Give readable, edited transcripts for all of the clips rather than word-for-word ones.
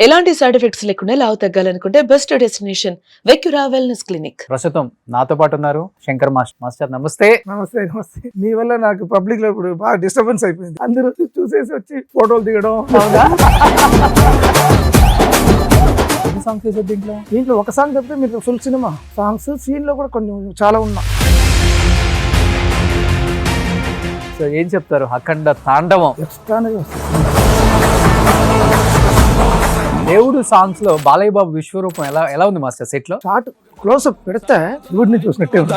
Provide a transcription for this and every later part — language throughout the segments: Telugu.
ఎలాంటి సైడ్ ఎఫెక్ట్స్ లేకుండా లావు తగ్గాలనుకుంటే బెస్ట్ డెస్టినేషన్ వెక్యురా వెల్నెస్ క్లినిక్. ప్రస్తుతం నాతో పాటు ఉన్నారు శంకర్ మాస్టర్. మాస్టర్ నమస్తే. నమస్తే నమస్తే. మీ వల్ల నాకు పబ్లిక్ లో ఇప్పుడు బాగా డిస్టర్బెన్స్ అయిపోయింది. అందరూ చూసేసి వచ్చి ఫోటోలు దిగడం. ఎన్ని సాంగ్స్ చేశారు దీంట్లో? దీంట్లో ఒక సాంగ్ తప్పితే మీరు ఫుల్ సినిమా సాంగ్స్ సీన్ లో కూడా కొన్ని చాలా ఉన్నా. సో ఏం చెప్తారు? అఖండ తాండవం ఎక్స్ట్రానే వస్తుంది. దేవుడు సాంగ్స్ లో బాలయ్య బాబు విశ్వరూపం ఎలా ఉంది మాస్టర్ సెట్ లో? షార్ట్ క్లోజ్అప్ పెడితే శివుడిని చూసినట్టే ఉంది.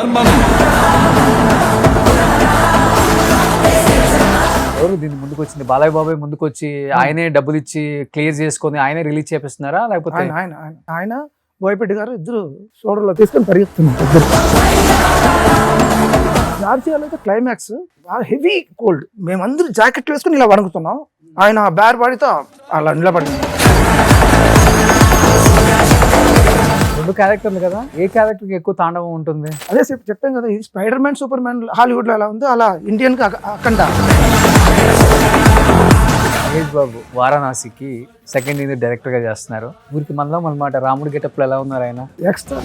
ఎవరు దీన్ని ముందుకు వచ్చింది? బాలయ్య బాబు ముందుకు వచ్చి ఆయనే డబ్బులు ఇచ్చి క్లియర్ చేసుకొని ఆయనే రిలీజ్ చేపిస్తున్నారా, లేకపోతే ఆయన బోయపెట్టి గారు ఇద్దరు షోల్డర్లో తీసుకొని పరిగెత్తున్నారు ఇద్దరు. జార్జియాలో అయితే క్లైమాక్స్ బాగా హెవీ కోల్డ్, మేమందరూ జాకెట్లు వేసుకుని ఇలా వణుకుతున్నాం. ఆయన బ్యార్ బాడీతో అలా నిలబడి. రెండు క్యారెక్టర్లు కదా, ఏ క్యారెక్టర్ కి ఎక్కువ తాండవం ఉంటుంది? అదే చెప్పాం కదా, ఇది spider man super man Hollywood లో ఎలా ఉందో అలా ఇండియన్ కి అఖండ. Mahesh Babu వారణాసికి second year director గా చేస్తున్నారు. ఊరికి మనలో అనమాట రాముడి గెటప్ లో ఎలా ఉన్నారు ఆయన? Extra.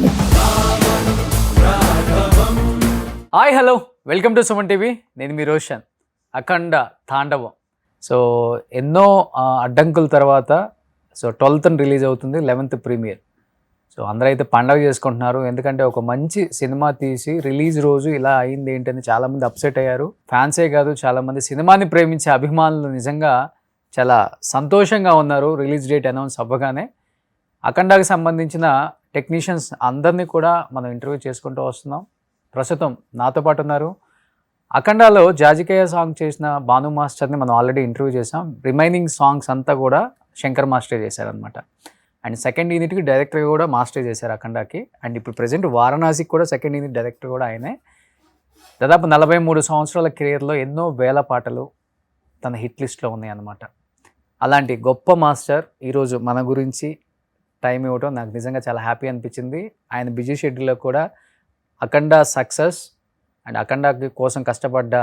Hi hello, welcome to Suman TV. నేను మీ రోషన్. అఖండ తాండవం. సో ఎన్నో అడ్డంకుల తర్వాత సో 12th రిలీజ్ అవుతుంది, 11th ప్రీమియర్. సో అందరూ అయితే పండగ చేసుకుంటున్నారు. ఎందుకంటే ఒక మంచి సినిమా తీసి రిలీజ్ రోజు ఇలా అయింది ఏంటని చాలామంది అప్సెట్ అయ్యారు. ఫ్యాన్సే కాదు, చాలామంది సినిమాని ప్రేమించే అభిమానులు నిజంగా చాలా సంతోషంగా ఉన్నారు రిలీజ్ డేట్ అనౌన్స్ అవ్వగానే. అఖండకి సంబంధించిన టెక్నీషియన్స్ అందరినీ కూడా మనం ఇంటర్వ్యూ చేసుకుంటూ వస్తున్నాం. ప్రస్తుతం నాతో పాటు ఉన్నారు. అఖండాలో జాజికాయ సాంగ్ చేసిన భాను మాస్టర్ని మనం ఆల్రెడీ ఇంటర్వ్యూ చేసాం. రిమైనింగ్ సాంగ్స్ అంతా కూడా శంకర్ మాస్టర్ చేశారనమాట. అండ్ సెకండ్ యూనిట్కి డైరెక్టర్ కూడా మాస్టర్ చేశారు అఖండాకి. అండ్ ఇప్పుడు ప్రజెంట్ వారణాసికి కూడా సెకండ్ యూనిట్ డైరెక్టర్ కూడా ఆయనే. దాదాపు 43 సంవత్సరాల కెరియర్లో ఎన్నో వేల పాటలు తన హిట్ లిస్ట్లో ఉన్నాయి అన్నమాట. అలాంటి గొప్ప మాస్టర్ ఈరోజు మన గురించి టైం ఇవ్వటం నాకు నిజంగా చాలా హ్యాపీ అనిపించింది. ఆయన బిజీ షెడ్యూల్లో కూడా అఖండ సక్సెస్ అండ్ అఖండ కోసం కష్టపడ్డ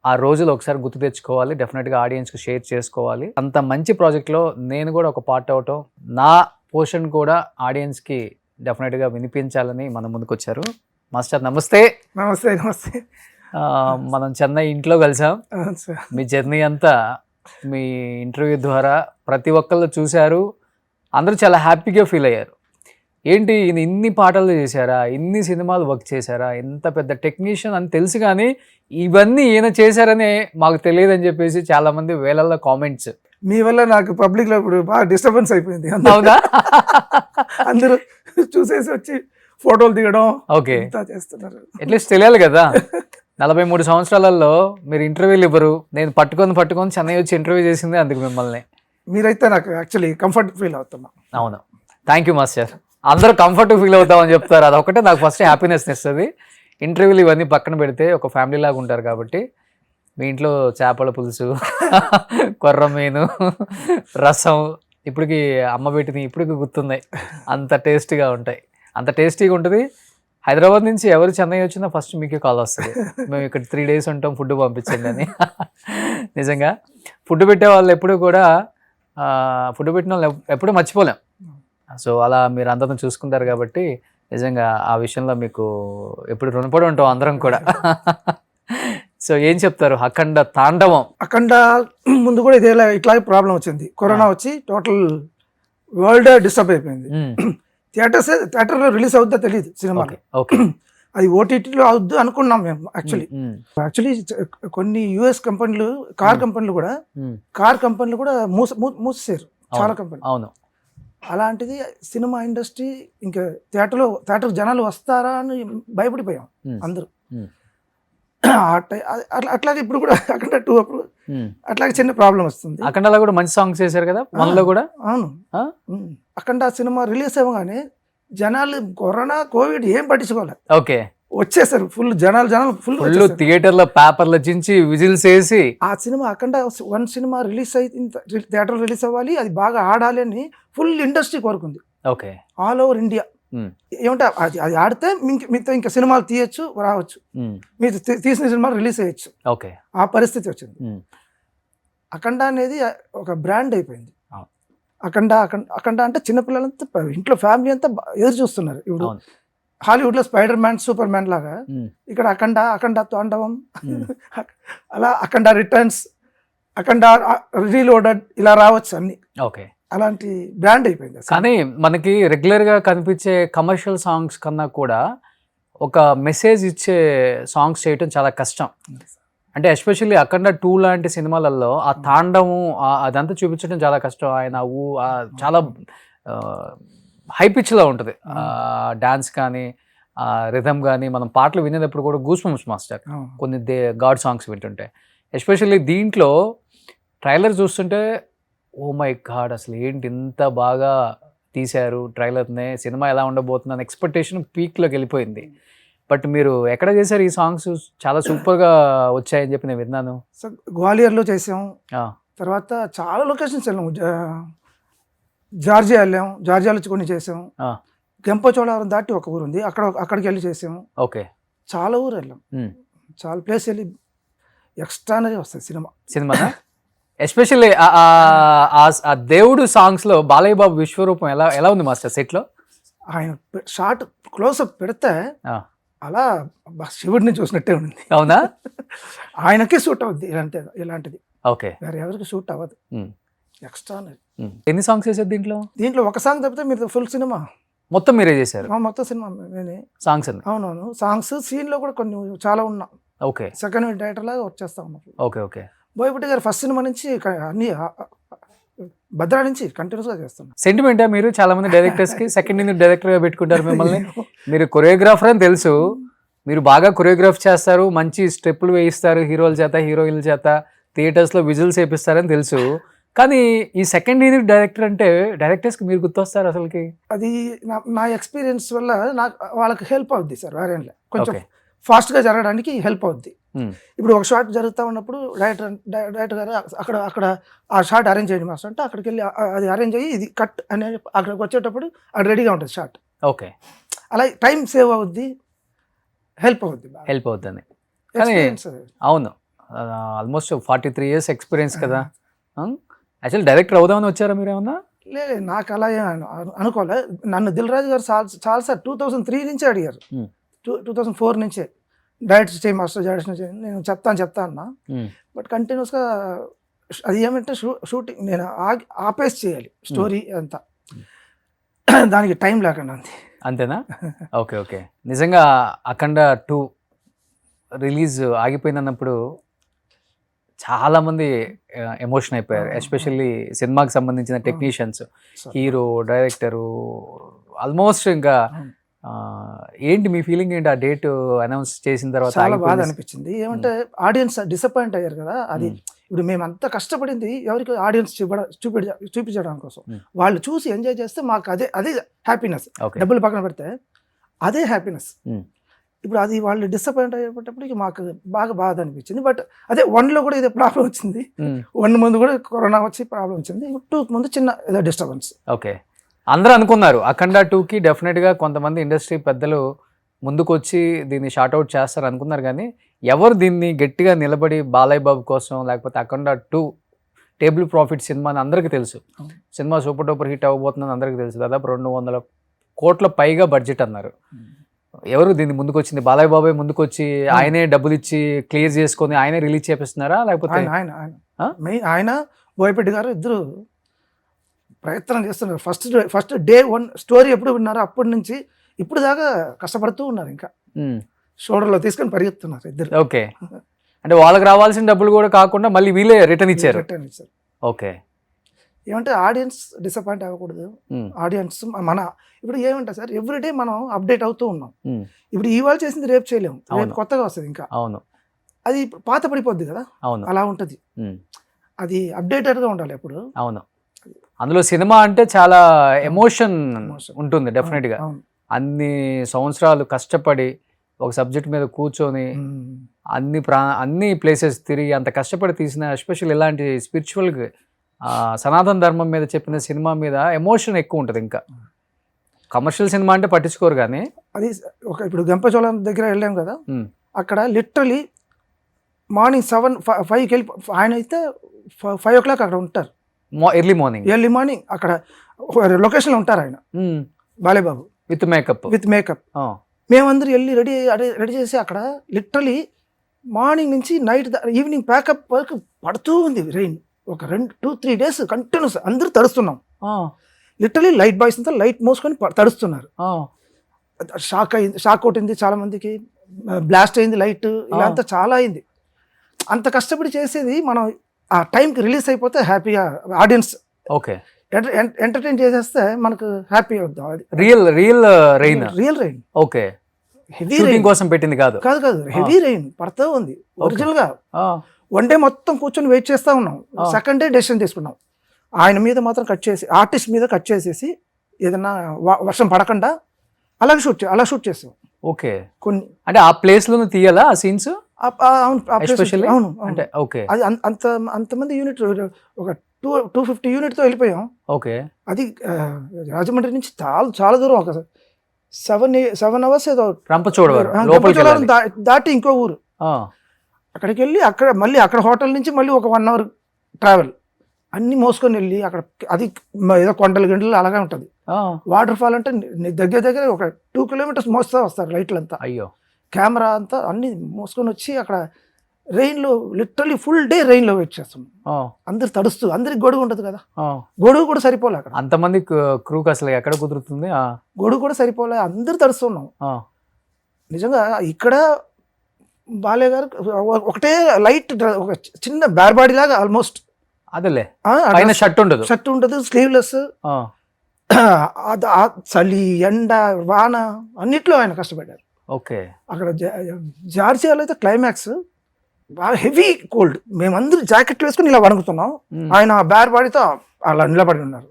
ఆ రోజులు ఒకసారి గుర్తు తెచ్చుకోవాలి, డెఫినెట్గా ఆడియన్స్కి షేర్ చేసుకోవాలి. అంత మంచి ప్రాజెక్ట్లో నేను కూడా ఒక పార్ట్ అవటం, నా పోర్షన్ కూడా ఆడియన్స్కి డెఫినెట్గా వినిపించాలని మన ముందుకు వచ్చారు. మాస్టర్ నమస్తే. నమస్తే నమస్తే. మనం చెన్నై ఇంట్లో కలిసాం. మీ జర్నీ అంతా మీ ఇంటర్వ్యూ ద్వారా ప్రతి ఒక్కళ్ళు చూశారు, అందరూ చాలా హ్యాపీగా ఫీల్ అయ్యారు. ఏంటి ఈయన ఇన్ని పాటలు చేశారా, ఇన్ని సినిమాలు వర్క్ చేశారా, ఎంత పెద్ద టెక్నీషియన్ అని తెలుసు కానీ ఇవన్నీ ఈయన చేశారనే మాకు తెలియదని చెప్పేసి చాలామంది వేలల్లో కామెంట్స్. మీ వల్ల నాకు పబ్లిక్ లో ఇప్పుడు బాగా డిస్టర్బెన్స్ అయిపోయింది. అవునా? అందరూ చూసేసి వచ్చి ఫోటోలు దిగడం. ఓకే, చేస్తున్నారు. అట్లీస్ట్ తెలియాలి కదా. 43 సంవత్సరాలలో మీరు ఇంటర్వ్యూలు ఇవ్వరు, నేను పట్టుకొని చెన్నై వచ్చి ఇంటర్వ్యూ చేసింది అందుకు మిమ్మల్ని. మీరైతే నాకు యాక్చువల్లీ కంఫర్ట్ ఫీల్ అవుతున్నా. అవును, థ్యాంక్ యూ మాస్టర్. అందరూ కంఫర్ట్ ఫీల్ అవుతామని చెప్తారు, అదొకటే నాకు ఫస్ట్ హ్యాపీనెస్ ఇస్తుంది. ఇంటర్వ్యూలు ఇవన్నీ పక్కన పెడితే ఒక ఫ్యామిలీ లాగా ఉంటారు కాబట్టి మీ ఇంట్లో చేపల పులుసు, కొర్రమీను, రసం ఇప్పటికి అమ్మ పెట్టిన ఇప్పటికి గుర్తున్నాయి. అంత టేస్టీగా ఉంటాయి, అంత టేస్టీగా ఉంటుంది. హైదరాబాద్ నుంచి ఎవరు చెన్నై వచ్చినా ఫస్ట్ మీకే కాల్ వస్తుంది, మేము ఇక్కడ 3 days ఉంటాం, ఫుడ్ పంపించండి అని. నిజంగా ఫుడ్ పెట్టే వాళ్ళు ఎప్పుడు కూడా ఫుడ్ పెట్టిన వాళ్ళు ఎప్పుడూ మర్చిపోలేం. సో అలా మీరు అందరిని చూసుకుంటారు కాబట్టి నిజంగా ఆ విషయంలో మీకు ఎప్పుడు రుణపడి ఉంటాం అందరం కూడా. సో ఏం చెప్తారు అఖండ తాండవం? అఖండ ముందు కూడా ఇదే ఇట్లాగే ప్రాబ్లం వచ్చింది. కరోనా వచ్చి టోటల్ వరల్డ్ డిస్టర్బ్ అయిపోయింది. థియేటర్లో రిలీజ్ అవుద్దా తెలియదు సినిమా. అది ఓటీటీలో అవుద్దు అనుకున్నాం మేము. యాక్చువల్లీ కొన్ని యుఎస్ కంపెనీలు, కార్ కంపెనీలు కూడా మూసేశారు చాలా కంపెనీలు. అవును. అలాంటిది సినిమా ఇండస్ట్రీ ఇంకా థియేటర్ జనాలు వస్తారా అని భయపడిపోయాం అందరూ. అట్లాగే ఇప్పుడు కూడా అఖండ 2 అప్పుడు అట్లాగే చిన్న ప్రాబ్లం వస్తుంది. అఖండలో కూడా మంచి సాంగ్స్ చేశారు కదా మనలో కూడా. అవును, అఖండ సినిమా రిలీజ్ అవ్వగానే జనాలు కరోనా కోవిడ్ ఏం పట్టించుకోవాలి. ఓకే, వచ్చేసారు ఫుల్ జనాలు ఫుల్ థియేటర్ లో పేపర్లు చించి విజిల్స్ వేసి. ఆ సినిమా అఖండ 1 సినిమా రిలీజ్ అయితే థియేటర్ రిలీజ్ అవ్వాలి, అది బాగా ఆడాలి అని ఫుల్ ఇండస్ట్రీ కోరుకుంది. Okay, all over India. ఏమంటే అది ఆడితే మీతో ఇంకా సినిమాలు తీయచ్చు, రావచ్చు, మీరు తీసిన సినిమాలు రిలీజ్ అయ్యచ్చు. ఓకే, ఆ పరిస్థితి వచ్చింది. అఖండ అనేది ఒక బ్రాండ్ అయిపోయింది. అఖండ అఖండ అఖండ అంటే చిన్నపిల్లలంతా ఇంట్లో ఫ్యామిలీ అంతా ఎదురు చూస్తున్నారు. ఇప్పుడు అవును. హాలీవుడ్ లో స్పైడర్ మ్యాన్, సూపర్ మ్యాన్ లాగా ఉమ్, ఇక్కడ అఖండ, అఖండ తాండవం, ఉమ్. అలా అఖండ రిటర్న్స్, అఖండ రీలోడెడ్ ఇలా రావచ్చు అన్ని. ఓకే. అలాంటి బ్రాండ్ అయిపోయింది అసలు. కానీ మనకి రెగ్యులర్గా కనిపించే కమర్షియల్ సాంగ్స్ కన్నా కూడా ఒక మెసేజ్ ఇచ్చే సాంగ్స్ చేయటం చాలా కష్టం. అంటే ఎస్పెషల్లీ అఖండ 2 లాంటి సినిమాలలో ఆ తాండవం అదంతా చూపించడం చాలా కష్టం. ఆయన చాలా హై పిచ్లో ఉంటుంది డాన్స్ కానీ రిథమ్ కానీ. మనం పాటలు వినేటప్పుడు కూడా గూస్ బంప్స్ మాస్టర్ అవును. కొన్ని గాడ్ సాంగ్స్ వింటుంటే. ఎస్పెషల్లీ దీంట్లో ట్రైలర్ చూస్తుంటే ఓ మై గాడ్ అసలు ఏంటి ఇంత బాగా తీశారు ట్రైలర్నే, సినిమా ఎలా ఉండబోతుంది అని ఎక్స్పెక్టేషన్ పీక్లోకి వెళ్ళిపోయింది. బట్ మీరు ఎక్కడ చేశారు ఈ సాంగ్స్? చాలా సూపర్గా వచ్చాయని చెప్పి నేను విన్నాను. సో గ్వాలియర్లో చేసాం, ఆ, తర్వాత చాలా లొకేషన్స్ వెళ్ళాము. జార్జియా వెళ్ళాం, జార్జియాలో కొన్ని చేసాం. ఆ, గంపచోళవరం దాటి ఒక ఊరు ఉంది, అక్కడికి వెళ్ళి చేసాము. ఓకే. చాలా ఊరు వెళ్ళాం, ఉమ్. చాలా ప్లేస్ వెళ్ళి ఎక్స్ట్రానరీ వస్తుంది సినిమా. సినిమానా? ఎస్పెషల్లీ ఆ దేవుడు సాంగ్స్లో బాలయ్య బాబు విశ్వరూపం ఎలా ఎలా ఉంది మాస్టర్ సెట్లో? ఆయన షార్ట్ క్లోజ్అప్ పెడితే ఆ, అలా శివుడిని చూసినట్టే ఉంది. అవునా? ఆయనకే సూట్ అవుద్ది ఇలాంటిది, ఓకే. వేరే ఎవరికి సూట్ అవ్వదు. ఉమ్, ఎక్స్ట్రానరీ. ఉమ్. ఎన్ని సాంగ్స్ వేసారు దీంట్లో? దీంట్లో ఒక సాంగ్ తప్పితే మీరు ఫుల్ సినిమా, మొత్తం మీరే చేశారు మొత్తం సినిమా నేనే. సాంగ్స్ అన్ని? అవునవును, సాంగ్స్ సీన్లో కూడా కొన్ని చాలా ఉన్నా. ఓకే, సెకండ్ డైరెక్టర్ లాగా వర్క్ చేస్తా ఉన్నాం. Okay, okay. బోయపట్టి గారు ఫస్ట్ సినిమా నుంచి అన్ని భద్రా నుంచి కంటిన్యూస్గా చేస్తున్నాం. సెంటిమెంటా మీరు? చాలా మంది డైరెక్టర్స్ కి సెకండ్ యూనిట్ డైరెక్టర్ గా పెట్టుకుంటారు మిమ్మల్ని. మీరు కొరియోగ్రాఫర్ అని తెలుసు, మీరు బాగా కొరియోగ్రాఫ్ చేస్తారు, మంచి స్టెప్పులు వేయిస్తారు హీరోల చేత హీరోయిన్ల చేత, థియేటర్స్ లో విజువల్స్ వేపిస్తారని తెలుసు. కానీ ఈ సెకండ్ యూనిట్ డైరెక్టర్ అంటే డైరెక్టర్స్ కి మీరు గుర్తొస్తారు అసలుకి? అది నా ఎక్స్పీరియన్స్ వల్ల నాకు వాళ్ళకి హెల్ప్ అవుద్ది సార్. వేరే కొంచెం ఓకే. ఫాస్ట్గా జరగడానికి హెల్ప్ అవుద్ది. ఉమ్, ఇప్పుడు ఒక షాట్ జరుగుతూ ఉన్నప్పుడు డైరెక్టర్ గారు అక్కడ ఆ షాట్ అరేంజ్ చేయండి మాస్టర్ అంటే అక్కడికి వెళ్ళి అది అరేంజ్ అయ్యి ఇది కట్ అనే అక్కడికి వచ్చేటప్పుడు అది రెడీగా ఉంటుంది షాట్. ఓకే. అలా టైం సేవ్ అవుద్ది, హెల్ప్ అవుద్ది. హెల్ప్ అవుతుంది. కానీ అవును, ఆల్మోస్ట్ 43 years ఎక్స్పీరియన్స్ కదా. యాక్చువల్ డైరెక్టర్ అవుదామని వచ్చారా మీరు ఏమన్నా? లేదు, నాకు అలా అనుకోలే. నన్ను దిల్ రాజు గారు చాలాసార్లు 2003 నుంచే అడిగారు, 2004 నుంచే డైరెక్ట్ చేయి మాస్టర్, డైరెక్షన్ చేయి, నేను చెప్తా అన్నా. బట్ కంటిన్యూస్గా అది ఏమంటే షూటింగ్ నేను ఆపేసి చేయాలి స్టోరీ అంతా, దానికి టైం లేకుండా ఉంది. అంతేనా? Okay, okay. నిజంగా అఖండ 2 రిలీజ్ ఆగిపోయిందన్నప్పుడు చాలామంది ఎమోషన్ అయిపోయారు. ఎస్పెషల్లీ సినిమాకి సంబంధించిన టెక్నీషియన్స్, హీరో, డైరెక్టరు, ఆల్మోస్ట్ ఇంకా ఏంటి మీ ఫీలింగ్ ఏంటి ఆ డేట్ అనౌన్స్ చేసిన తర్వాత? చాలా బాధ అనిపించింది. ఏమంటే ఆడియన్స్ డిసప్పాయింట్ అయ్యారు కదా. అది ఇప్పుడు మేము అంత కష్టపడింది ఎవరికి ఆడియన్స్ చూపించడం కోసం, వాళ్ళు చూసి ఎంజాయ్ చేస్తే మాకు అదే హ్యాపీనెస్. డబ్బులు పక్కన పెడితే అదే హ్యాపీనెస్. ఇప్పుడు అది వాళ్ళు డిసప్పాయింట్ అయ్యేటప్పటికి మాకు బాగా బాధ అనిపించింది. బట్ అదే 1లో కూడా ఇదే ప్రాబ్లం వచ్చింది. 1 ముందు కూడా కరోనా వచ్చి ప్రాబ్లం వచ్చింది. 2 ముందు చిన్న ఏదో డిస్టర్బెన్స్. ఓకే. అందరూ అనుకున్నారు అఖండ 2కి డెఫినెట్గా కొంతమంది ఇండస్ట్రీ పెద్దలు ముందుకు వచ్చి దీన్ని షార్ట్అవుట్ చేస్తారు అనుకున్నారు. కానీ ఎవరు దీన్ని గట్టిగా నిలబడి బాలయ్య బాబు కోసం లేకపోతే అఖండ 2 టేబుల్ ప్రాఫిట్ సినిమా అని అందరికీ తెలుసు. సినిమా సూపర్ డూపర్ హిట్ అవ్వబోతుందని అందరికీ తెలుసు. దాదాపు 200 కోట్ల పైగా బడ్జెట్ అన్నారు. ఎవరు దీన్ని ముందుకు వచ్చింది? బాలయ్య బాబే ముందుకు వచ్చి ఆయనే డబ్బులు ఇచ్చి క్లియర్ చేసుకొని ఆయనే రిలీజ్ చేపిస్తున్నారా లేకపోతే? ఆయన బోయపట్టి గారు ఇద్దరు ప్రయత్నం చేస్తున్నారు. ఫస్ట్ డే 1 స్టోరీ ఎప్పుడు విన్నారో అప్పటి నుంచి ఇప్పుడు దాకా కష్టపడుతూ ఉన్నారు. ఇంకా షోల్డర్లో తీసుకొని పరిగెత్తున్నారు ఇద్దరు. ఓకే. అంటే వాళ్ళకి రావాల్సిన డబ్బులు కూడా కాకుండా మళ్ళీ వీళ్ళే రిటర్న్ ఇచ్చారు. ఓకే. ఏమంటే ఆడియన్స్ డిసప్పాయింట్ అవ్వకూడదు. ఆడియన్స్ మన ఇప్పుడు ఏమంటే సార్ ఎవ్రీడే మనం అప్డేట్ అవుతూ ఉన్నాం. ఇప్పుడు ఇవాళ చేసింది రేపు చేయలేము, రేపు కొత్తగా వస్తుంది. ఇంకా అవును, అది పాత పడిపోద్ది కదా. అవును, అలా ఉంటుంది. అది అప్డేటెడ్గా ఉండాలి ఎప్పుడు. అవును. అందులో సినిమా అంటే చాలా ఎమోషన్ ఉంటుంది డెఫినెట్గా. అన్ని సంవత్సరాలు కష్టపడి ఒక సబ్జెక్ట్ మీద కూర్చొని అన్ని ప్లేసెస్ తిరిగి అంత కష్టపడి తీసిన, ఎస్పెషల్ ఇలాంటి స్పిరిచువల్ సనాతన ధర్మం మీద చెప్పిన సినిమా మీద ఎమోషన్ ఎక్కువ ఉంటుంది. ఇంకా కమర్షియల్ సినిమా అంటే పట్టించుకోరు. కానీ అది ఇప్పుడు గంపచోళం దగ్గర వెళ్ళాం కదా, అక్కడ లిటరలీ మార్నింగ్ 5కి వెళ్ళి ఆయన అయితే 5 o'clock అక్కడ ఉంటారు. ఎర్లీ మార్నింగ్ ఎర్లీ మార్నింగ్ అక్కడ లొకేషన్లో ఉంటారు ఆయన Balebabu with makeup. With makeup. మేమందరూ వెళ్ళి రెడీ చేసి అక్కడ లిటరలీ మార్నింగ్ నుంచి నైట్ ఈవినింగ్ ప్యాకప్ వరకు పడుతూ ఉంది రెయిన్. ఒక 2-3 days కంటిన్యూస్ అందరూ తడుస్తున్నాం. లిటరలీ లైట్ బాయ్స్ అంతా లైట్ మోసుకొని తడుస్తున్నారు. షాక్ కొట్టింది చాలా మందికి, బ్లాస్ట్ అయింది లైట్, ఇలా అంతా చాలా అయింది. అంత కష్టపడి చేసేది మనం ఆ టైంకి రిలీజ్ అయిపోతే హ్యాపీగా ఆడియన్స్ ఎంటర్టైన్ చేసేస్తే మనకు హ్యాపీ అవుతాం. అది real rain. Real rain. Okay. Heavy rain కోసం పెట్టింది కాదు. హెవీ రెయిన్ పడుతూ ఉంది. ఒరిజినల్ గా 1 day మొత్తం కూర్చొని వెయిట్ చేస్తా ఉన్నాం. సెకండ్ డే డెసిషన్ తీసుకున్నాం. ఆయన మీద మాత్రం కట్ చేసి, ఆర్టిస్ట్ మీద కట్ చేసేసి ఏదన్నా వర్షం పడకుండా అలా షూట్ చేస్తాం. ఓకే. కొన్ని అంటే ఆ ప్లేస్ లోనే తీయాలా ఆ సీన్స్? అవును. అంటే ఓకే. అది అంతమంది యూనిట్, ఒక 250 యూనిట్ తో వెళ్ళిపోయాం. ఓకే. అది రాజమండ్రి నుంచి చాలా దూరం, ఒక 7 hours ఏదో రంపచోడవరం దాటి ఇంకో ఊరు. అక్కడికి వెళ్ళి అక్కడ హోటల్ నుంచి మళ్ళీ ఒక 1 hour ట్రావెల్, అన్ని మోసుకొని వెళ్ళి అక్కడ అది ఏదో కొండలు గంటలు అలాగే ఉంటుంది. వాటర్ ఫాల్ అంటే దగ్గర ఒక 2 kilometers మోస్తా వస్తారు లైట్లంతా. అయ్యో. కెమెరా అంతా అన్ని మోసుకొని వచ్చి అక్కడ రెయిన్లో లిటరలీ ఫుల్ డే రెయిన్లో వెయిట్ చేస్తాం. అందరు తడుస్తూ, అందరికి గొడుగు ఉంటుంది కదా, గొడుగు కూడా సరిపోలే అక్కడ. అంతమంది క్రూకి అసలు ఎక్కడ కుదురుతుంది? గొడుగు కూడా సరిపోలే, అందరు తడుస్తున్నాం. నిజంగా ఇక్కడ బాలయ్య గారు ఒకటే లైట్, ఒక చిన్న బ్యార్బాడీ లాగా ఆల్మోస్ట్. అదేలే, షర్ట్ ఉండదు, స్లీవ్లెస్. చలి, ఎండ, వాన అన్నిట్లో ఆయన కష్టపడ్డారు. ఓకే. అక్కడ జార్జియాలో అయితే క్లైమాక్స్ బాగా హెవీ కోల్డ్, మేమందరూ జాకెట్లు వేసుకుని ఇలా వణుకుతున్నాం. ఆయన బ్యార్ బాడీతో అలా నిలబడి ఉన్నారు.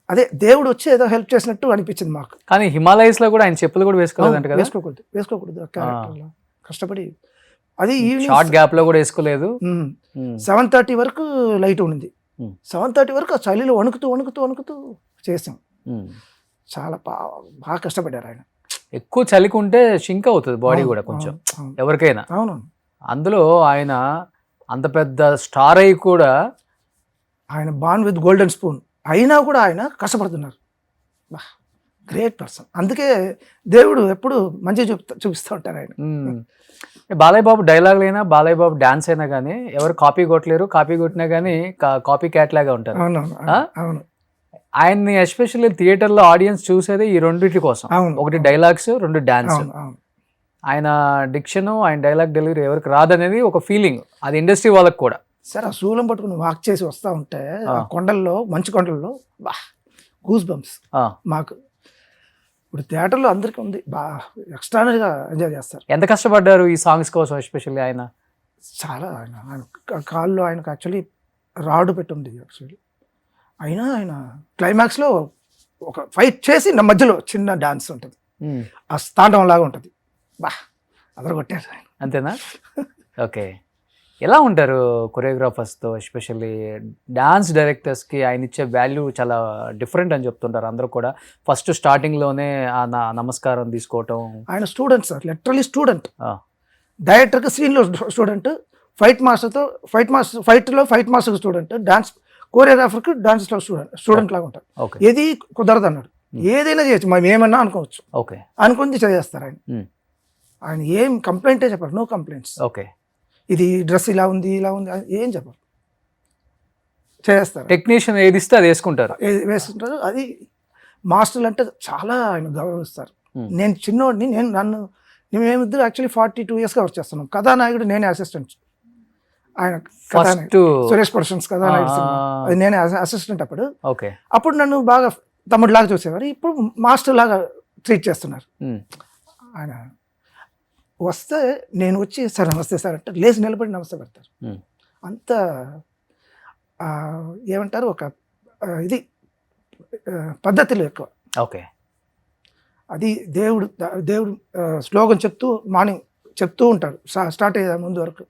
అదే దేవుడు వచ్చి ఏదో హెల్ప్ చేసినట్టు అనిపించింది మాకు. కానీ హిమాలయస్ లో కూడా ఆయన చెప్పులు కూడా వేసుకోకూడదు క్యారెక్టర్ కష్టపడి. అది షార్ట్ గ్యాప్ లో కూడా వేసుకోలేదు. 7:30 వరకు లైట్ ఉండింది. 7:30 వరకు ఆ చలిలో వణుకుతూ చేసాం. చాలా బాగా కష్టపడ్డారు ఆయన. ఎక్కువ చలికుంటే షింక్ అవుతుంది బాడీ కూడా కొంచెం ఎవరికైనా. అవును. అందులో ఆయన అంత పెద్ద స్టార్ అయ్యి కూడా, ఆయన బాన్ విత్ గోల్డెన్ స్పూన్ అయినా కూడా ఆయన కష్టపడుతున్నారు. Great person. అందుకే దేవుడు ఎప్పుడు మంచి చూపిస్తూ ఉంటారు ఆయన. బాలయ్య బాబు డైలాగ్ అయినా, బాలయ్య బాబు డాన్స్ అయినా కానీ ఎవరు కాపీ కొట్టలేరు. కాపీ కొట్టినా కానీ కాపీ క్యాట్ లాగా ఉంటారు. అవును. ఆయన్ని ఎస్పెషల్లీ థియేటర్లో ఆడియన్స్ చూసేది ఈ రెండింటి కోసం. ఒకటి డైలాగ్స్, 2 డాన్స్. ఆయన డిక్షన్, ఆయన డైలాగ్ డెలివరీ ఎవరికి రాదనేది ఒక ఫీలింగ్, అది ఇండస్ట్రీ వాళ్ళకి కూడా. సార్ ఆ శూలం పట్టుకుని వాక్ చేసి వస్తూ ఉంటే కొండల్లో, మంచు కొండల్లో గూస్ బంప్స్ మాకు. ఇప్పుడు థియేటర్లో అందరికీ ఉంది, బాగా ఎక్స్ట్రానరీగా ఎంజాయ్ చేస్తారు. ఎంత కష్టపడ్డారు ఈ సాంగ్స్ కోసం ఎస్పెషల్లీ ఆయన? చాలా. ఆయన కాల్లో ఆయనకు యాక్చువల్లీ రాడు పెట్టి ఉంది యాక్చువల్లీ. అయినా ఆయన క్లైమాక్స్లో ఒక ఫైట్ చేసి నా మధ్యలో చిన్న డాన్స్ ఉంటుంది, ఆ తాండవం లాగా ఉంటుంది. అదరగొట్టారు ఆయన. అంతేనా? ఓకే. ఎలా ఉంటారు కొరియోగ్రాఫర్స్తో, ఎస్పెషల్లీ డాన్స్ డైరెక్టర్స్కి ఆయన ఇచ్చే వాల్యూ చాలా డిఫరెంట్ అని చెప్తుంటారు అందరూ కూడా. ఫస్ట్ స్టార్టింగ్లోనే నమస్కారం తీసుకోవటం. ఆయన స్టూడెంట్ సార్, లిటరలీ స్టూడెంట్. డైరెక్టర్కి సీన్లో స్టూడెంట్, ఫైట్లో ఫైట్ మాస్టర్ స్టూడెంట్, డాన్స్ కోరియోగ్రాఫర్కి డాన్స్ స్టూడెంట్ లాగా ఉంటారు. ఏది కుదరదు అన్నాడు, ఏదైనా చేయొచ్చు, మనం ఏమన్నా అనుకోవచ్చు, అనుకుంది చేస్తారు ఆయన. ఆయన ఏం కంప్లైంటే చెప్పారు, నో కంప్లైంట్స్. ఓకే. ఇది డ్రెస్ ఇలా ఉంది ఏం చెప్పారు, చేస్తారు. టెక్నీషియన్ ఏది ఇస్తే అది వేసుకుంటారు. అది మాస్టర్లు అంటే చాలా ఆయన గౌరవిస్తారు. నేను చిన్నోడిని, మేమిద్దరు యాక్చువల్లీ 42 yearsగా వర్క్ చేస్తున్నాం. కథానాయకుడు నేనే అసిస్టెంట్. ఆయన సురేష్ ప్రొడక్షన్స్ కథానాయకుడు, అది నేనే అసిస్టెంట్. అప్పుడు నన్ను బాగా తమ్ముడు లాగా చూసేవారు, ఇప్పుడు మాస్టర్ లాగా ట్రీట్ చేస్తున్నారు. ఆయన వస్తే నేను వచ్చి సార్ నమస్తే సార్ అంటే లేచి నిలబడి నమస్తే పెడతారు. అంత ఏమంటారు, ఒక ఇది పద్ధతిలో ఎక్కువ. ఓకే. అది దేవుడు స్లోగన్ చెప్తూ మార్నింగ్ చెప్తూ ఉంటాడు స్టార్ట్ అయ్యే ముందు వరకు,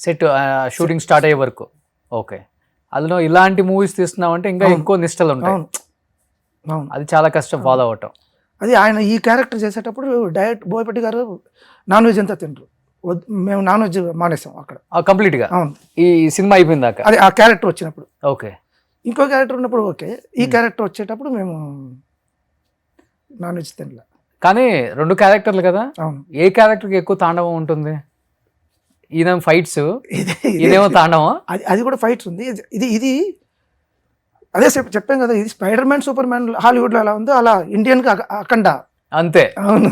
సెట్ షూటింగ్ స్టార్ట్ అయ్యే వరకు. ఓకే. అందులో ఇలాంటి మూవీస్ తీస్తున్నామంటే ఇంకా ఎక్కువ నిష్టలు ఉంటాయి. అది చాలా కష్టం ఫాలో అవటం. అది ఆయన ఈ క్యారెక్టర్ చేసేటప్పుడు డైరెక్ట్ బోయపట్టి గారు నాన్ వెజ్ అంతా తినరు, మేము నాన్ వెజ్ మానేసాం అక్కడ. కంప్లీట్ గా అవును, ఈ సినిమా అయిపోయిందాక. అది ఆ క్యారెక్టర్ వచ్చినప్పుడు. ఓకే. ఇంకో క్యారెక్టర్ ఉన్నప్పుడు ఓకే, ఈ క్యారెక్టర్ వచ్చేటప్పుడు మేము నాన్ వెజ్ తినలే. కానీ 2 క్యారెక్టర్లు కదా, అవును, ఏ క్యారెక్టర్కి ఎక్కువ తాండవం ఉంటుంది? ఈయన ఫైట్స్, ఇది ఇదేమో తాండవం. అది కూడా ఫైట్స్ ఉంది. ఇది అదే చెప్పాం కదా, ఇది spider man super man Hollywood లో ఎలా ఉందో అలా ఇండియన్ కి అఖండ అంతే. అవును.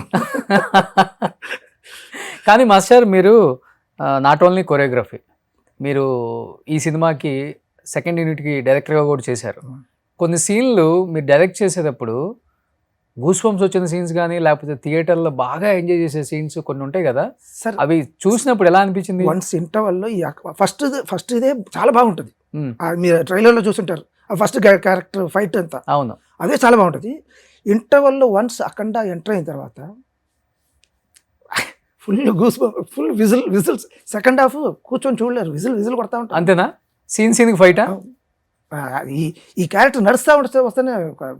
కానీ మాస్టర్ మీరు నాట్ ఓన్లీ కొరియోగ్రఫీ, మీరు ఈ సినిమాకి సెకండ్ యూనిట్కి డైరెక్టర్గా కూడా చేశారు. కొన్ని సీన్లు మీరు డైరెక్ట్ చేసేటప్పుడు గూస్ బంప్స్ వచ్చిన సీన్స్ కానీ లేకపోతే థియేటర్లో బాగా ఎంజాయ్ చేసే సీన్స్ కొన్ని ఉంటాయి కదా, సార్ అవి చూసినప్పుడు ఎలా అనిపించింది? వన్స్ ఇంటర్వెల్లో ఫస్ట్ ఇదే చాలా బాగుంటుంది. మీరు ట్రైలర్లో చూసుంటారు ఆ ఫస్ట్ క్యారెక్టర్ ఫైట్ అంతా. అవును, అదే చాలా బాగుంటుంది. ఇంటర్వెల్లో వన్స్ అఖండ ఎంటర్ అయిన తర్వాత ఫుల్ విజిల్స్. సెకండ్ హాఫ్ కూర్చొని చూడలేరు, విజిల్ కొడతా ఉంటారు. అంతేనా? సీన్కి ఫైటా? ఈ క్యారెక్టర్ నడుస్తా వస్తేనే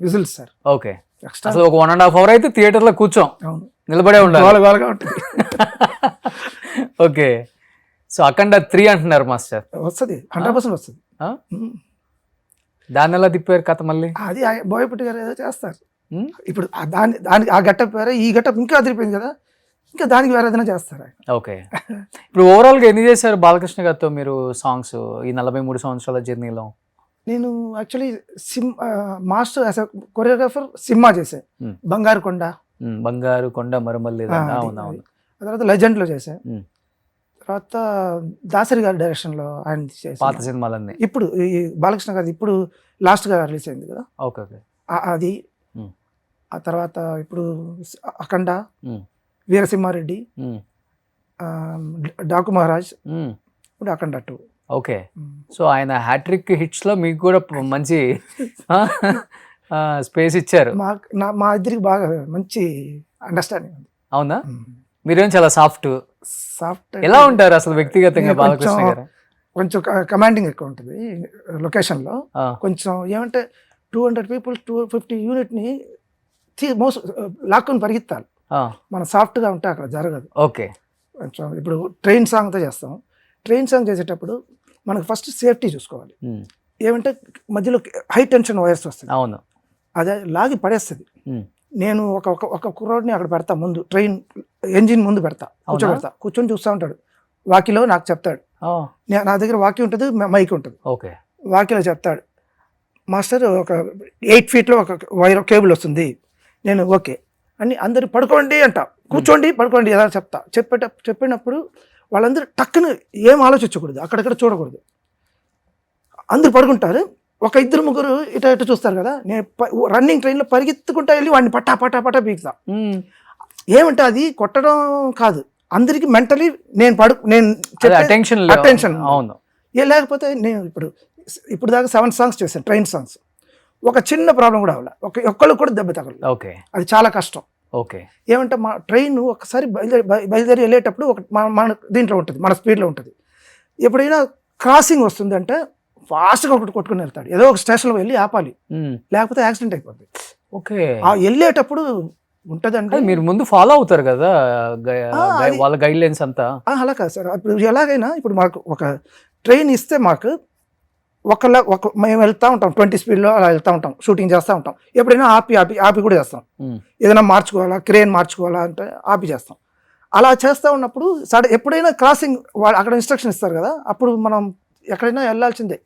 విజిల్స్ సార్. ఓకే. అసలు ఒక 1.5 hour అయితే థియేటర్లో కూర్చోం, నిలబడే ఉండాలి. ఉంటుంది. ఓకే. సో అఖండ 3 అంటున్నారు మాస్టర్. వస్తుంది, 100% వస్తుంది. దాన్ని ఎలా తిప్పారు కథ మళ్ళీ? అది బోయపట్టి గారు ఏదో చేస్తారు. ఇప్పుడు దానికి ఆ గెటప్ వేరే, ఈ గెటప్ ఇంకా అదిరిపోయింది కదా, ఇంకా దానికి వేరే ఏదైనా చేస్తారు. ఓకే. ఇప్పుడు ఓవరాల్గా ఎన్ని చేశారు బాలకృష్ణ గారితో మీరు సాంగ్స్ ఈ 43 సంవత్సరాల జర్నీలో? నేను actually master as choreographer cinema చేశాను, బంగారు కొండ మరమల్లి. అవునవును. ఆ తర్వాత లెజెండ్లో చేశాను. తర్వాత దాసరి గారి డైరెక్షన్లో ఆయన చేశాను పాత సినిమాలన్నీ. ఇప్పుడు ఈ బాలకృష్ణ గారి ఇప్పుడు లాస్ట్గా రిలీజ్ అయింది కదా, ఓకే ఓకే, అది. ఆ తర్వాత ఇప్పుడు అఖండ, వీరసింహారెడ్డి, డాకు మహారాజ్, ఇప్పుడు అఖండ 2. ఓకే. సో ఆయన హ్యాట్రిక్ హిట్స్లో మీకు కూడా మంచి స్పేస్ ఇచ్చారు. మా ఇద్దరికి బాగా మంచి అండర్స్టాండింగ్ ఉంది. అవునా? మీరేం చాలా సాఫ్ట్. ఎలా ఉంటారు అసలు వ్యక్తిగతంగా బాలకృష్ణ గారు? కొంచెం కమాండింగ్ ఎక్కువ ఉంటుంది లొకేషన్లో. కొంచెం ఏమంటే 200 people 250 యూనిట్ని లాక్కుని పరిగెత్తాలి. మనం సాఫ్ట్గా ఉంటే అక్కడ జరగదు. ఓకే. కొంచెం ఇప్పుడు ట్రైన్ సాంగ్తో చేస్తాం. ట్రైన్ సాంగ్ చేసేటప్పుడు మనకు ఫస్ట్ సేఫ్టీ చూసుకోవాలి. ఏమంటే మధ్యలో హై టెన్షన్ వైర్స్ వస్తుంది. అవును, అదే లాగి పడేస్తుంది. నేను ఒక కుర్రోడిని అక్కడ పెడతా, ముందు ట్రైన్ ఎంజిన్ ముందు కూర్చొని చూస్తూ ఉంటాడు. వాకిలో నాకు చెప్తాడు, నా దగ్గర వాకి ఉంటుంది, మైక్ ఉంటుంది. ఓకే. వాకిలో చెప్తాడు, మాస్టర్ ఒక 8 feet ఒక వైర్ కేబుల్ వస్తుంది. నేను ఓకే అని అందరు పడుకోండి అంట, కూర్చోండి పడుకోండి ఎలా చెప్తా. చెప్పినప్పుడు వాళ్ళందరూ టక్కున ఏం ఆలోచించకూడదు, అక్కడక్కడ చూడకూడదు, అందరు పడుకుంటారు. ఒక 2-3 ఇటు చూస్తారు కదా, నేను రన్నింగ్ ట్రైన్లో పరిగెత్తుకుంటా వెళ్ళి వాడిని పట్టా పీకుతా. ఏమంటే అది కొట్టడం కాదు, అందరికి మెంటలీ నేను అటెన్షన్. అవును. లేకపోతే నేను ఇప్పుడు దాకా 7 songs చేశాను, ట్రైన్ సాంగ్స్. ఒక చిన్న ప్రాబ్లం కూడా అవ్వాలి, ఒక్కళ్ళకి కూడా దెబ్బ తగలదు. ఓకే. అది చాలా కష్టం. ఓకే. ఏమంటే మా ట్రైన్ ఒకసారి బయలుదేరి వెళ్ళేటప్పుడు మన దీంట్లో ఉంటుంది, మన స్పీడ్లో ఉంటుంది. ఎప్పుడైనా క్రాసింగ్ వస్తుందంటే ఫాస్ట్గా ఒకటి కొట్టుకుని వెళ్తాడు, ఏదో ఒక స్టేషన్లో వెళ్ళి ఆపాలి, లేకపోతే యాక్సిడెంట్ అయిపోద్ది. ఓకే. వెళ్ళేటప్పుడు ఉంటుందంటే మీరు ముందు ఫాలో అవుతారు కదా వాళ్ళ గైడ్ లైన్స్ అంతా. అలా కాదు సార్, ఇప్పుడు ఎలాగైనా ఇప్పుడు మాకు ఒక ట్రైన్ ఇస్తే మాకు మేము వెళ్తూ ఉంటాం 20 speed అలా వెళ్తూ ఉంటాం, షూటింగ్ చేస్తూ ఉంటాం. ఎప్పుడైనా ఆపి కూడా చేస్తాం. ఏదైనా మార్చుకోవాలా, క్రేన్ మార్చుకోవాలా అంటే ఆపి చేస్తాం. అలా చేస్తూ ఉన్నప్పుడు ఎప్పుడైనా క్రాసింగ్ అక్కడ ఇన్స్ట్రక్షన్ ఇస్తారు కదా, అప్పుడు మనం ఎక్కడైనా వెళ్ళాల్సిందే.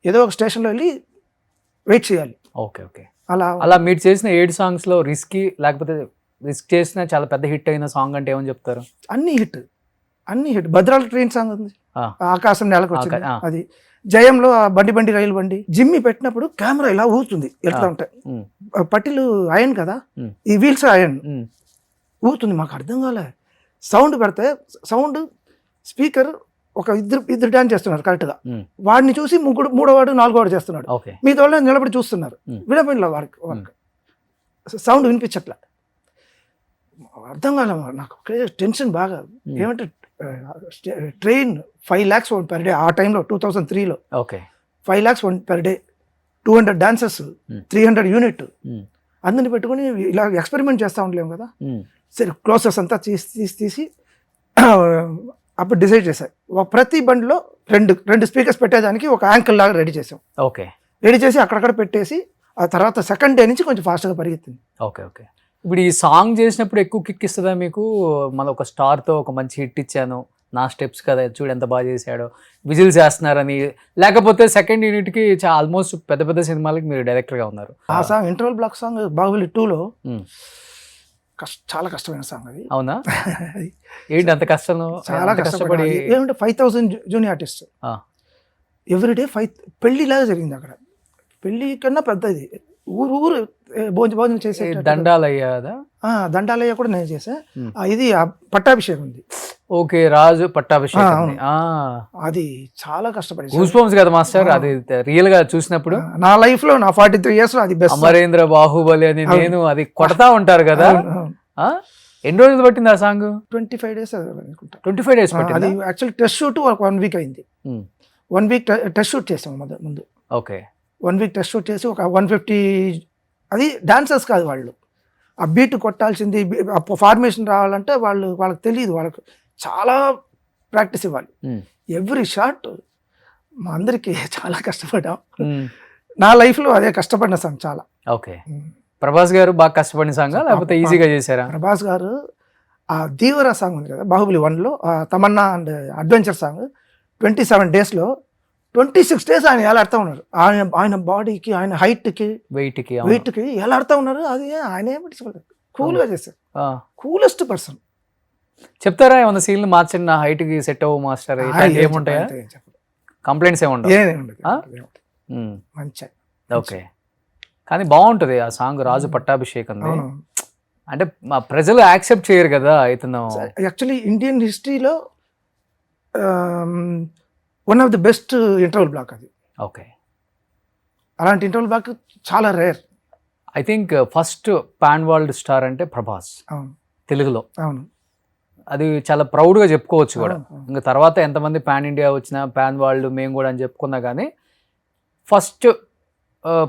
ఏదో ఒక స్టేషన్లో వెళ్ళి వెయిట్ చేయాలి. Okay okay. అలా మీరు చేసిన 7 songsలో లేకపోతే రిస్క్ చేసిన చాలా పెద్ద హిట్ అయిన సాంగ్ అంటే ఏమని చెప్తారు? అన్ని హిట్. భద్రాల ట్రైన్ సాంగ్ ఉంది, ఆకాశం నెలకు వచ్చింది. అది జయంలో బండి రైలు బండి జిమ్మి పెట్టినప్పుడు కెమెరా ఇలా ఊగుతుంది, ఎట్లా ఉంటాయి పట్టిలు అయన్ కదా, ఈ వీల్స్ అయన్ ఊగుతుంది. మాకు అర్థం కాలే, సౌండ్ పెడితే సౌండ్ స్పీకర్ ఒక ఇద్దరు డాన్స్ చేస్తున్నారు కరెక్ట్గా, వాడిని చూసి మూడోవాడు 4వ వాడు చేస్తున్నాడు, మిగతా వాళ్ళు నిలబడి చూస్తున్నారు. వినపడిలా వారికి సౌండ్ వినిపించట్లే, అర్థం కాలే నాకు. టెన్షన్ బాగా. ఏమంటే ట్రైన్ 5 lakhs per day ఆ టైంలో 2003లో. 5 lakhs per day, 200 dancers, 300 unit, అందరిని పెట్టుకుని ఇలా ఎక్స్పెరిమెంట్ చేస్తూ ఉండలేము కదా. సరే క్లోజెస్ అంతా తీసి అప్పుడు డిసైడ్ చేశాను ప్రతి బండిలో రెండు స్పీకర్స్ పెట్టేదానికి ఒక యాంకిల్ లాగా రెడీ చేసాం. ఓకే. రెడీ చేసి అక్కడక్కడ పెట్టేసి ఆ తర్వాత సెకండ్ డే నుంచి కొంచెం ఫాస్ట్గా పరిగెత్తింది. ఓకే. ఓకే. ఇప్పుడు ఈ సాంగ్ చేసినప్పుడు ఎక్కువ కిక్ ఇస్తుందా మీకు? మన ఒక స్టార్తో ఒక మంచి హిట్ ఇచ్చాను, నా స్టెప్స్ కదా చూడు ఎంత బాగా చేశాడో, విజిల్స్ వేస్తున్నారని, లేకపోతే సెకండ్ యూనిట్కి ఆల్మోస్ట్ పెద్ద పెద్ద సినిమాలకి మీరు డైరెక్టర్గా ఉన్నారు. ఆ song interval block song Baahubali 2లో చాలా కష్టమైన సాంగ్ అది. అవునా? ఏంటి అంత కష్టం? చాలా కష్టపడి ఏమంటే 5,000 జూనియర్ ఆర్టిస్ట్ ఎవ్రీడే పెళ్లిలాగా జరిగింది అక్కడ. పెళ్లి కన్నా పెద్దది, ఊరు భోజనం చేసే దండాలయ్యాదా? దండాలయ్య కూడా నేను చేసా. ఇది పట్టాభిషేకం ఉంది. ఓకే, రాజు పట్టాభిషేకం. అది చాలా కష్టపడి గూస్బంప్స్ కదా మాస్టర్, అది రియల్ గా చూసినప్పుడు. నా లైఫ్ లో నా 43 years లో అది బెస్ట్. అమరేంద్ర బాహుబలి అని నేను అది కొడతా ఉంటారు కదా. ఎన్ని రోజులు పట్టింది ఆ సాంగ్? 25 days అనుకుంటా. 25 days పట్టింది. అది యాక్చువల్లీ టెస్ట్ షూట్ 1 week అయింది. 1 week టెస్ట్ షూట్ చేసాం ముందు. ఓకే. 1 week టెస్ట్ షూట్ చేసి ఒక 150, అది డాన్సర్స్ కాదు వాళ్ళు, ఆ బీట్ కొట్టాల్సింది, ఫార్మేషన్ రావాలంటే వాళ్ళకి తెలియదు, వాళ్ళకి చాలా ప్రాక్టీస్ ఇవ్వాలి. ఎవ్రీ షాట్ మా అందరికి చాలా కష్టపడ్డాం. నా లైఫ్లో అదే కష్టపడిన సాంగ్ చాలా. ఓకే. ప్రభాస్ గారు బాగా కష్టపడిన సాంగ్ లేకపోతే ఈజీగా చేశారా? ప్రభాస్ గారు ఆ దీవరా సాంగ్ ఉంది కదా బాహుబలి 1లో, తమన్నా అండ్ అడ్వెంచర్ సాంగ్ 27 daysలో 26 days ఆయన ఎలాడుతూ ఉన్నారు. ఆయన బాడీకి, ఆయన హైట్కి, వెయిట్కి ఎలాడుతూ ఉన్నారు. అది ఆయన ఏమిటి కూల్గా చేశారు. Coolest person. చెప్తారా ఏమన్నా సీన్లు మార్చండి, నా హైట్కి సెట్ అవ్వ మాస్టర్, ఏముంటాయా? కంప్లైంట్స్ ఏముండవు. మంచి. ఓకే. కానీ బాగుంటుంది ఆ సాంగ్ రాజు పట్టాభిషేకం. అంటే మా ప్రజలు యాక్సెప్ట్ చేయరు కదా ఇతను. యాక్చువల్లీ ఇండియన్ హిస్టరీలో one of the best interval block అది. ఓకే. అలాంటి ఇంటర్వల్ బ్లాక్ చాలా rare. I think first pan world star అంటే ప్రభాస్ తెలుగులో. అవును, అది చాలా ప్రౌడ్గా చెప్పుకోవచ్చు కూడా. ఇంకా తర్వాత ఎంతమంది పాన్ ఇండియా వచ్చినా పాన్ వరల్డ్ మేము కూడా అని చెప్పుకున్నా కానీ ఫస్ట్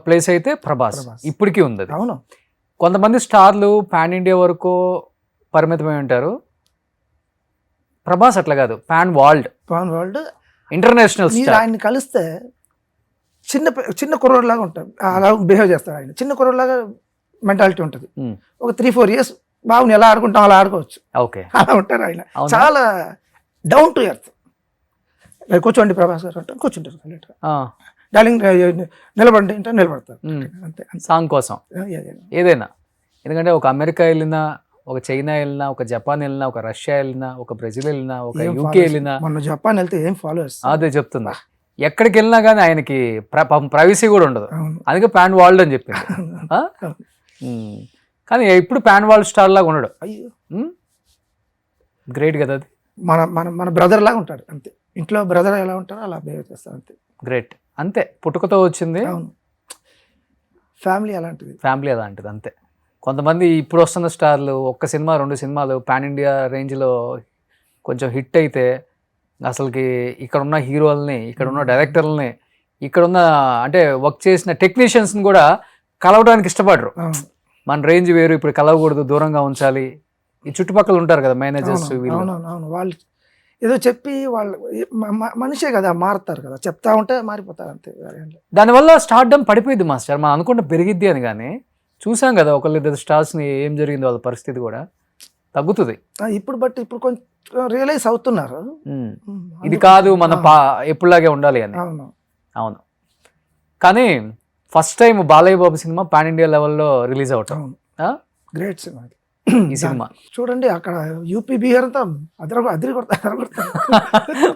ప్లేస్ అయితే ప్రభాస్ ఇప్పటికీ ఉంది. అవును. కొంతమంది స్టార్లు పాన్ ఇండియా వరకు పరిమితమై ఉంటారు, ప్రభాస్ అట్లా కాదు, పాన్ వరల్డ్ ఇంటర్నేషనల్ స్టార్. ఆయన్ని కలిస్తే చిన్న కుర్రోడ్లాగా ఉంటాడు, అలా బిహేవ్ చేస్తాడు. ఆయన చిన్న కుర్రోడ్లాగా మెంటాలిటీ ఉంటుంది. ఒక 3-4 years బాగుని ఎలా ఆడుకుంటాం అలా ఆడుకోవచ్చు. ఓకే, అలా ఉంటారు ఆయన. చాలా డౌన్ టు ఎర్త్. కూర్చోండి ప్రభాస్ గారు అంటే కూర్చుంటారు, డార్లింగ్ నిలబడి అంటే నిలబడతారు. అంతే, సాంగ్ కోసం ఏదైనా. ఎందుకంటే ఒక అమెరికా వెళ్ళినా, ఒక చైనా వెళ్ళినా, ఒక జపాన్ వెళ్ళినా, ఒక రష్యా వెళ్ళినా, ఒక బ్రెజిల్ వెళ్ళినా, ఒక యూకే వెళ్ళినా. మొన్న జపాన్ వెళ్తే ఏం ఫాలోవర్స్. అదే చెప్తున్నా, ఎక్కడికి వెళ్ళినా కానీ ఆయనకి ప్రైవసీ కూడా ఉండదు. అందుకే పాన్ వరల్డ్ అని చెప్పింది. కానీ ఇప్పుడు పాన్ వరల్డ్ స్టార్ లాగా ఉండడు. గ్రేట్ కదా అది. మన బ్రదర్ లాగా ఉంటాడు అంతే. ఇంట్లో బ్రదర్ ఎలా ఉంటారో అలా బిహేవ్ చేస్తారు అంతే. గ్రేట్. అంతే, పుట్టుకతో వచ్చింది. ఫ్యామిలీ అలాంటిది అంతే. కొంతమంది ఇప్పుడు వస్తున్న స్టార్లు ఒక్క సినిమా 2 సినిమాలు పాన్ ఇండియా రేంజ్లో కొంచెం హిట్ అయితే అసలుకి ఇక్కడున్న హీరోలని, ఇక్కడున్న డైరెక్టర్లని, ఇక్కడున్న అంటే వర్క్ చేసిన టెక్నీషియన్స్ని కూడా కలవడానికి ఇష్టపడరు. మన రేంజ్ వేరు, ఇప్పుడు కలవకూడదు, దూరంగా ఉంచాలి. ఈ చుట్టుపక్కల ఉంటారు కదా మేనేజర్స్, వాళ్ళు ఏదో చెప్పి వాళ్ళు మనిషే కదా, మారుతారు కదా, చెప్తా ఉంటే మారిపోతారు అంతే. దానివల్ల స్టార్డమ్ పడిపోయింది మాస్టర్. మనం అనుకుంటే పెరిగిద్ది అని, కానీ చూసాం కదా ఒకళ్ళిద్దరు స్టార్స్ని ఏం జరిగింది, వాళ్ళ పరిస్థితి కూడా తగ్గుతుంది ఇప్పుడు కొంచెం రియలైజ్ అవుతున్నారు. ఇది కాదు మన ఎప్పుడులాగే ఉండాలి అని. అవును. కానీ first time Balayya Babu cinema pan India లెవెల్లో రిలీజ్ అవటం గ్రేట్ సినిమా ఈ సినిమా. చూడండి అక్కడ యూపీ బీహార్ అంతా అదిరి కొడతారు.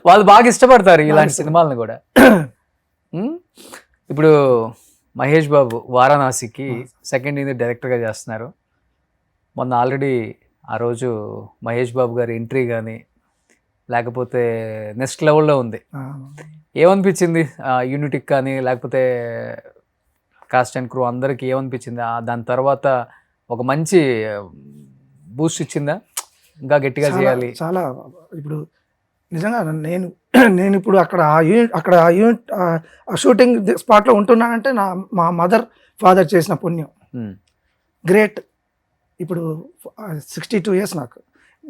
వాళ్ళు బాగా ఇష్టపడతారు ఇలాంటి సినిమాలను కూడా. ఇప్పుడు మహేష్ బాబు వారణాసికి సెకండ్ యూనిట్ డైరెక్టర్గా చేస్తున్నారు. మొన్న ఆల్రెడీ ఆ రోజు మహేష్ బాబు గారి ఎంట్రీ కానీ లేకపోతే నెక్స్ట్ లెవెల్లో ఉంది. ఏమనిపించింది యూనిట్కి కానీ లేకపోతే కాస్ట్ అండ్ క్రూ అందరికి ఏమనిపించింది? దాని తర్వాత ఒక మంచి బూస్ట్ ఇచ్చిందా, ఇంకా గట్టిగా చేయాలి? చాలా. ఇప్పుడు నిజంగా నేను ఇప్పుడు అక్కడ ఆ యూనిట్ షూటింగ్ స్పాట్లో ఉంటున్నానంటే మా మదర్ ఫాదర్ చేసిన పుణ్యం. గ్రేట్. ఇప్పుడు 62 years నాకు.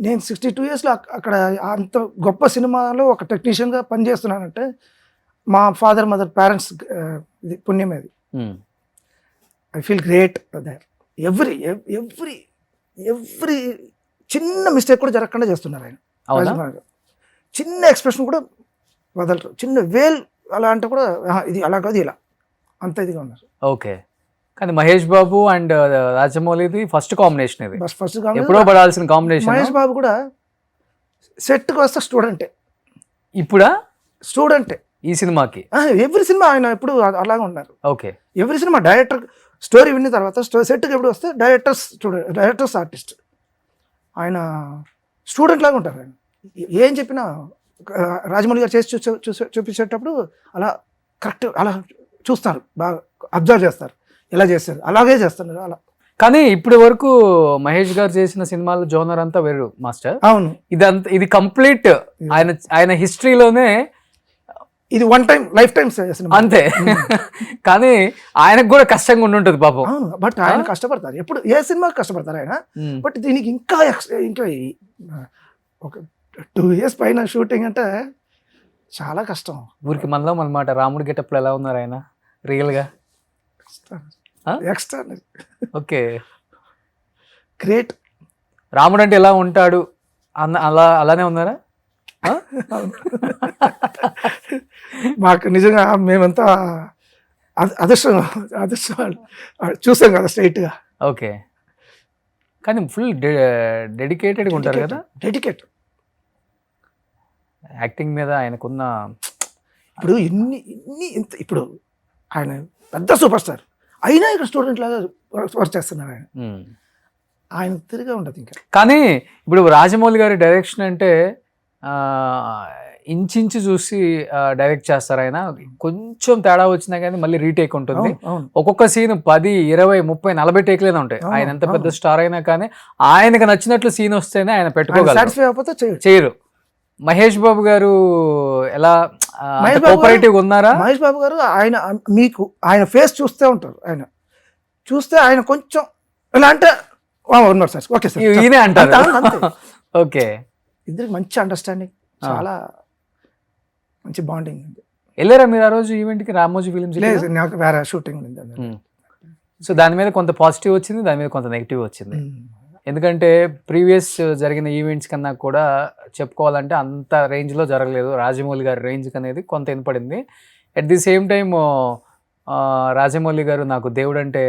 నేను 62 ఇయర్స్లో అక్కడ అంత గొప్ప సినిమాలో ఒక టెక్నీషియన్గా పనిచేస్తున్నానంటే మా ఫాదర్ మదర్ పేరెంట్స్ ఇది పుణ్యం అది. I feel great that every every every చిన్న మిస్టేక్ కూడా జరగకుండా చేస్తున్నారు ఆయన. రాజమౌళి గారు చిన్న ఎక్స్ప్రెషన్ కూడా వదలరు, చిన్న వేల్ అలా అంటే కూడా ఇది అలా కాదు ఇలా అంత ఇదిగా ఉన్నారు. ఓకే, కానీ Mahesh Babu and రాజమౌళిది first combination ఇది, ఫస్ట్ ఎప్పుడో పడాల్సిన కాంబినేషన్. మహేష్ బాబు కూడా సెట్కి వస్తే స్టూడెంటే, ఇప్పుడా స్టూడెంటే ఈ సినిమాకి. ఎవ్రీ సినిమా ఆయన ఎప్పుడు అలాగే ఉన్నారు. Okay, every cinema director story విన్న తర్వాత సెట్కి ఎప్పుడు వస్తే డైరెక్టర్స్ ఆర్టిస్ట్, ఆయన స్టూడెంట్ లాగా ఉంటారు. ఆయన ఏం చెప్పినా రాజమౌళి గారు చేసి చూపించేటప్పుడు అలా కరెక్ట్ అలా చూస్తారు, బాగా అబ్జర్వ్ చేస్తారు, ఎలా చేస్తారు అలాగే చేస్తున్నారు అలా. కానీ ఇప్పటి వరకు మహేష్ గారు చేసిన సినిమాల జోనర్ అంతా వేరు మాస్టర్. అవును, ఇది కంప్లీట్ ఆయన హిస్టరీలోనే ఇది one time life time cinema అంతే. కానీ ఆయనకు కూడా కష్టంగా ఉండుంటది పాపం. అవును, బట్ ఆయన కష్టపడతారు, ఎప్పుడు ఏ సినిమాకి కష్టపడతారు ఆయన. బట్ దీనికి ఇంకా ఒక 2 years పైన షూటింగ్ అంటే చాలా కష్టం. ఊరికి మనలో అనమాట. రాముడి గెటప్లో ఎలా ఉన్నారు ఆయన రియల్ గా? Extra okay, great. రాముడు అంటే ఎలా ఉంటాడు అలానే ఉన్నారా? మాకు నిజంగా మేమంతా అదృష్టం చూసాం కదా స్ట్రైట్ గా. ఓకే, కానీ ఫుల్ డెడికేటెడ్గా ఉంటారు కదా. డెడికేట్ యాక్టింగ్ మీద ఆయనకున్న ఇప్పుడు ఇప్పుడు ఆయన పెద్ద సూపర్ స్టార్ అయినా ఇక్కడ స్టూడెంట్ లాగా వర్క్ చేస్తున్నారు ఆయన. ఆయన తిరిగా ఉండదు ఇంకా. కానీ ఇప్పుడు రాజమౌళి గారి డైరెక్షన్ అంటే ఇంచించి చూసి డైరెక్ట్ చేస్తారు ఆయన. కొంచెం తేడా వచ్చినా కానీ మళ్ళీ రీటేక్ ఉంటుంది. ఒక్కొక్క సీన్ 10, 20, 30, 40 టేక్లేనే ఉంటాయి. ఆయన ఎంత పెద్ద స్టార్ అయినా కానీ ఆయనకు నచ్చినట్లు సీన్ వస్తేనే ఆయన పెట్టుకోగలరు, చేయరు. మహేష్ బాబు గారు ఎలా కోఆపరేటివ్ ఉన్నారా? మహేష్ బాబు గారు ఆయన ఫేస్ చూస్తే ఉంటారు. ఆయన చూస్తే ఆయన కొంచెం ఎలా అంటే ఉన్నారు సార్, ఓకే సార్ ఈయనే అంటారు. ఓకే, ఇద్దరికి మంచి అండర్స్టాండింగ్, చాలా మంచి బాండింగ్ ఉంది. వెళ్ళారా మీరు ఆ రోజు ఈవెంట్కి? రామోజీ ఫిలిమ్స్? లేదు, నాకు వేరే షూటింగ్ ఉంది. సో దాని మీద కొంత పాజిటివ్ వచ్చింది, దాని మీద కొంత నెగిటివ్ వచ్చింది. ఎందుకంటే ప్రీవియస్ జరిగిన ఈవెంట్స్ కన్నా కూడా చెప్పుకోవాలంటే అంత రేంజ్లో జరగలేదు. రాజమౌళి గారి రేంజ్ అనేది కొంత వినపడింది. At the same time Rajamouli garu నాకు దేవుడు అంటే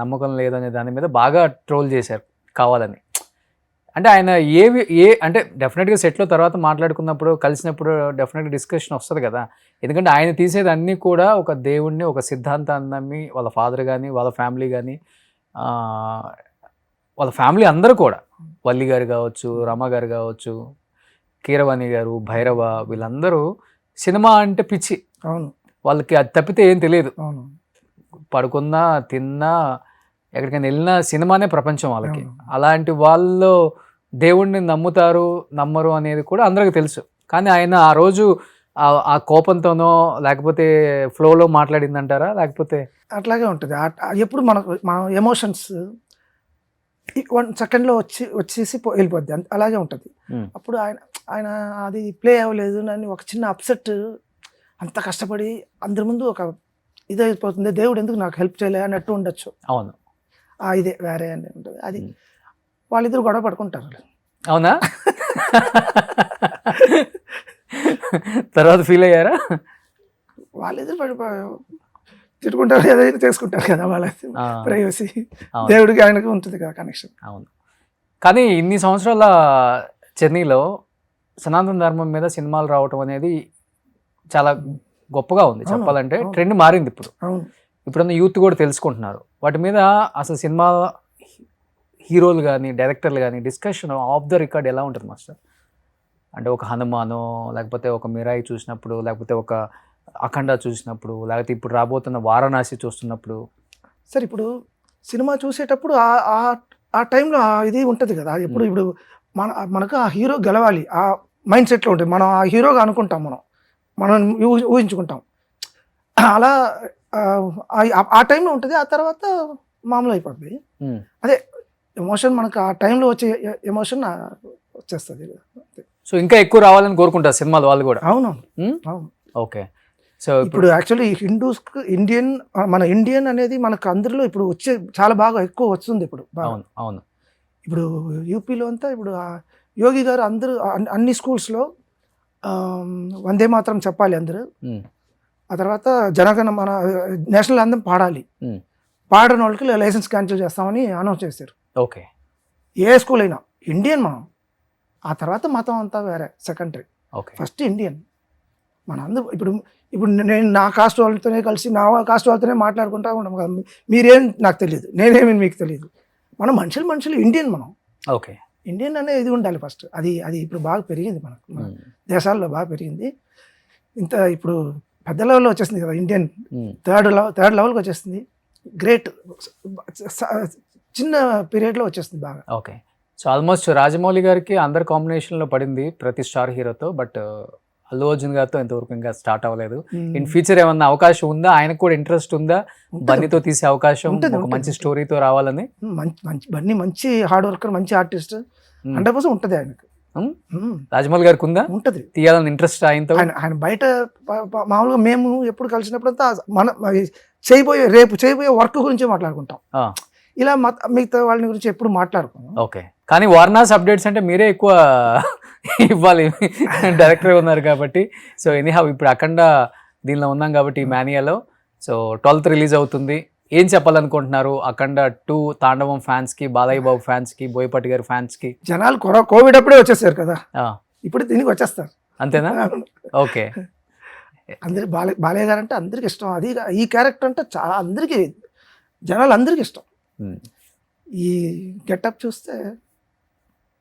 నమ్మకం లేదనే దాని మీద బాగా ట్రోల్ చేశారు కావాలని. అంటే ఆయన అంటే డెఫినెట్గా సెట్లో తర్వాత మాట్లాడుకున్నప్పుడు కలిసినప్పుడు డెఫినెట్గా డిస్కషన్ వస్తుంది కదా. ఎందుకంటే ఆయన తీసేది అన్నీ కూడా ఒక దేవుణ్ణి, ఒక సిద్ధాంతాన్ని నమ్మి వాళ్ళ ఫాదర్ కానీ వాళ్ళ ఫ్యామిలీ కానీ వాళ్ళ ఫ్యామిలీ అందరూ కూడా, వల్లి గారు కావచ్చు, రమ గారు కావచ్చు, కీరవాణి గారు, భైరవ, వీళ్ళందరూ సినిమా అంటే పిచ్చి. అవును, వాళ్ళకి అది తప్పితే ఏం తెలియదు. అవును, పడుకున్నా తిన్నా ఎక్కడికైనా వెళ్ళినా సినిమానే ప్రపంచం వాళ్ళకి. అలాంటి వాళ్ళు దేవుణ్ణి నమ్ముతారు నమ్మరు అనేది కూడా అందరికీ తెలుసు. కానీ ఆయన ఆ రోజు ఆ కోపంతోనో లేకపోతే ఫ్లోలో మాట్లాడిందంటారా? లేకపోతే అట్లాగే ఉంటుంది. ఎప్పుడు మన ఎమోషన్స్ 1 సెకండ్లో వచ్చేసి వెళ్ళిపోద్ది, అలాగే ఉంటుంది. అప్పుడు ఆయన అది ప్లే అవ్వలేదు అని ఒక చిన్న అప్సెట్, అంత కష్టపడి అందరి ముందు ఒక ఇదైపోతుంది, దేవుడు ఎందుకు నాకు హెల్ప్ చేయలే అన్నట్టు ఉండొచ్చు. అవును, ఇదే వేరే అని ఉంటుంది. అది వాళ్ళిద్దరు గొడవ పడుకుంటారు. అవునా? తర్వాత ఫీల్ అయ్యారా? వాళ్ళిద్దరు తిట్టుకుంటారు, ఏదైనా చేసుకుంటారు కదా, వాళ్ళ ప్రైవసీ. దేవుడికి ఆయనకు ఉంటుంది కదా కనెక్షన్. అవును, కానీ ఇన్ని సంవత్సరాల జర్నీలో సనాతన ధర్మం మీద సినిమాలు రావటం అనేది చాలా గొప్పగా ఉంది చెప్పాలంటే. ట్రెండ్ మారింది ఇప్పుడు. ఇప్పుడున్న యూత్ కూడా తెలుసుకుంటున్నారు వాటి మీద. అసలు సినిమా హీరోలు కానీ డైరెక్టర్లు కానీ డిస్కషన్ ఆఫ్ ద రికార్డ్ ఎలా ఉంటుంది మాస్టర్? అంటే ఒక హనుమానో, లేకపోతే ఒక మిరాయి చూసినప్పుడు, లేకపోతే ఒక అఖండ చూసినప్పుడు, లేకపోతే ఇప్పుడు రాబోతున్న వారణాసి చూస్తున్నప్పుడు. సార్ ఇప్పుడు సినిమా చూసేటప్పుడు ఆ టైంలో ఇది ఉంటుంది కదా. ఇప్పుడు మనకు ఆ హీరో గెలవాలి, ఆ మైండ్ సెట్లో ఉంటుంది. మనం ఆ హీరోగా అనుకుంటాం, మనం ఊహించుకుంటాం. అలా ఆ టైంలో ఉంటుంది. ఆ తర్వాత మామూలు అయిపోతుంది. అదే ఎమోషన్ మనకు ఆ టైంలో వచ్చే ఎమోషన్ వచ్చేస్తుంది. సో ఇంకా ఎక్కువ రావాలని కోరుకుంటారు సినిమాలు వాళ్ళు కూడా. అవునవును అవును. ఓకే. సో ఇప్పుడు యాక్చువల్లీ హిందూస్కి ఇండియన్, మన ఇండియన్ అనేది మనకు అందరిలో ఇప్పుడు వచ్చే చాలా బాగా ఎక్కువ వస్తుంది ఇప్పుడు బాగా. అవును అవును. ఇప్పుడు యూపీలో అంతా ఇప్పుడు యోగి గారు అందరూ అన్ని స్కూల్స్లో వందే మాత్రం చెప్పాలి అందరూ. ఆ తర్వాత జనగణ మన నేషనల్ అందం పాడాలి. పాడని వాళ్ళకి లైసెన్స్ క్యాన్సిల్ చేస్తామని అనౌన్స్ చేశారు. ఓకే. ఏ స్కూల్ అయినా ఇండియన్ మనం, ఆ తర్వాత మతం అంతా వేరే సెకండరీ. ఓకే. ఫస్ట్ ఇండియన్ మన అందరూ. ఇప్పుడు ఇప్పుడు నేను నా కాస్ట్ వాళ్ళతోనే కలిసి నా కాస్ట్ వాళ్ళతోనే మాట్లాడుకుంటా ఉంటాం కదా. మీరేం నాకు తెలియదు, నేనేమి మీకు తెలియదు. మనం మనుషులు ఇండియన్ మనం. ఓకే. ఇండియన్ అనేది ఇది ఉండాలి ఫస్ట్. అది ఇప్పుడు బాగా పెరిగింది మనకు, మన దేశాల్లో బాగా పెరిగింది. ఇంత ఇప్పుడు పెద్ద లెవెల్లో వచ్చేసింది కదా ఇండియన్. థర్డ్ లెవెల్కి వచ్చేస్తుంది. గ్రేట్ చిన్న పీరియడ్లో వచ్చేస్తుంది బాగా. ఓకే. సో ఆల్మోస్ట్ రాజమౌళి గారికి అందరు కాంబినేషన్లో పడింది ప్రతి స్టార్ హీరోతో, బట్ అల్లు అర్జున్ గారితో ఇంతవరకు ఇంకా స్టార్ట్ అవ్వలేదు. ఇన్ ఫ్యూచర్ ఏమన్నా అవకాశం ఉందా? ఆయనకు కూడా ఇంట్రెస్ట్ ఉందా బన్నీతో తీసే అవకాశం, ఒక మంచి స్టోరీతో రావాలని? బన్నీ మంచి హార్డ్ వర్కర్, మంచి ఆర్టిస్ట్, 100% ఉంటుంది ఆయనకు. రాజమౌళి గారికి ఉందా? ఉంటుంది, తీయాలని ఇంట్రెస్ట్ ఆయనతో. ఆయన బయట మామూలుగా మేము ఎప్పుడు కలిసినప్పుడంతా మన రేపు చేయబోయే వర్క్ గురించి మాట్లాడుకుంటాం. ఇలా మిగతా వాళ్ళ గురించి ఎప్పుడు మాట్లాడుకున్నాం. ఓకే. కానీ వారణాసి అప్డేట్స్ అంటే మీరే ఎక్కువ ఇవ్వాలి, డైరెక్టర్ ఉన్నారు కాబట్టి. సో ఎనీహౌ ఇప్పుడు అఖండ దీనిలో ఉన్నాం కాబట్టి ఈ మానియాలో. సో 12th రిలీజ్ అవుతుంది. ఏం చెప్పాలనుకుంటున్నారు అఖండ 2 తాండవం ఫ్యాన్స్ కి, బాలయ్య బాబు ఫ్యాన్స్ కి, బోయపాటి గారి ఫ్యాన్స్ కి? జనాలు కోవిడ్ అప్పుడే వచ్చేసారు కదా, ఇప్పుడు దీనికి వచ్చేస్తారు అంతేనా? ఓకే. అందరికి బాలయ్య గారు అంటే అందరికి ఇష్టం. అది ఈ క్యారెక్టర్ అంటే చాలా అందరికి, జనాలు అందరికి ఇష్టం. ఈ గెటప్ చూస్తే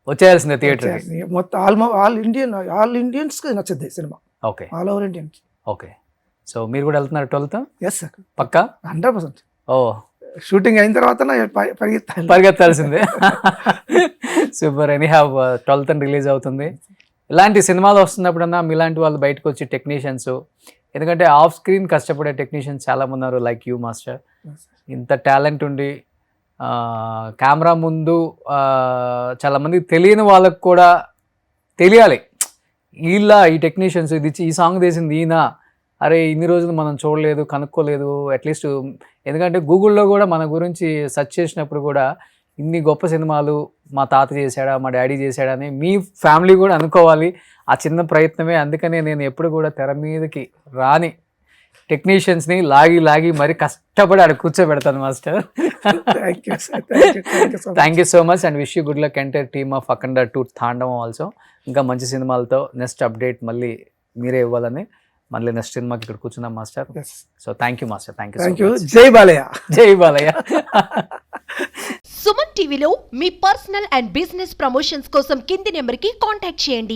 వచ్చేయాల్సిందే థియేటర్ మొత్తం. ఆల్ ఇండియన్స్కి నచ్చుద్ది సినిమా. Okay. All over Indians. Okay. So మీరు కూడా వెళ్తున్నారు 12th? ఎస్ సార్, పక్కా 100%. ఓ, షూటింగ్ అయిన తర్వాత పరిగెత్తాల్సిందే. సూపర్. ఎనీహౌ 12th రిలీజ్ అవుతుంది. ఇలాంటి సినిమాలు వస్తున్నప్పుడన్నా మీలాంటి వాళ్ళు బయటకు వచ్చి టెక్నీషియన్స్, ఎందుకంటే ఆఫ్ స్క్రీన్ కష్టపడే టెక్నీషియన్స్ చాలా మంది ఉన్నారు, లైక్ యూ మాస్టర్. ఇంత టాలెంట్ ఉండి కెమెరా ముందు చాలామంది తెలియని వాళ్ళకు కూడా తెలియాలి, ఈ టెక్నీషియన్స్ ఈ సాంగ్ తీసింది ఈయన, అరే ఇన్ని రోజులు మనం చూడలేదు, కనుక్కోలేదు అట్లీస్ట్. ఎందుకంటే గూగుల్లో కూడా మన గురించి సెర్చ్ చేసినప్పుడు కూడా ఇన్ని గొప్ప సినిమాలు మా తాత చేశాడా, మా డాడీ చేశాడా అని మీ ఫ్యామిలీ కూడా అనుకోవాలి. ఆ చిన్న ప్రయత్నమే. అందుకనే నేను ఎప్పుడు కూడా తెర మీదకి రాని టెక్నీషియన్స్ని లాగి మరి కష్టపడి అక్కడ కూర్చోబెడతాను master. Thank you so much and wish you good luck entire team of Akhanda 2 Thandavam also. ఇంకా మంచి సినిమాలతో నెక్స్ట్ అప్డేట్ మళ్ళీ మీరే ఇవ్వాలని మళ్ళీ నెక్స్ట్ సినిమాకి ఇక్కడ కూర్చున్నాం master. So thank you master. Thank you. జై బాలయ్య. జై బాలయ్య. సుమన్ టీవీలో మీ పర్సనల్ అండ్ బిజినెస్ ప్రమోషన్స్ కోసం కింది నెంబర్కి కాంటాక్ట్ చేయండి.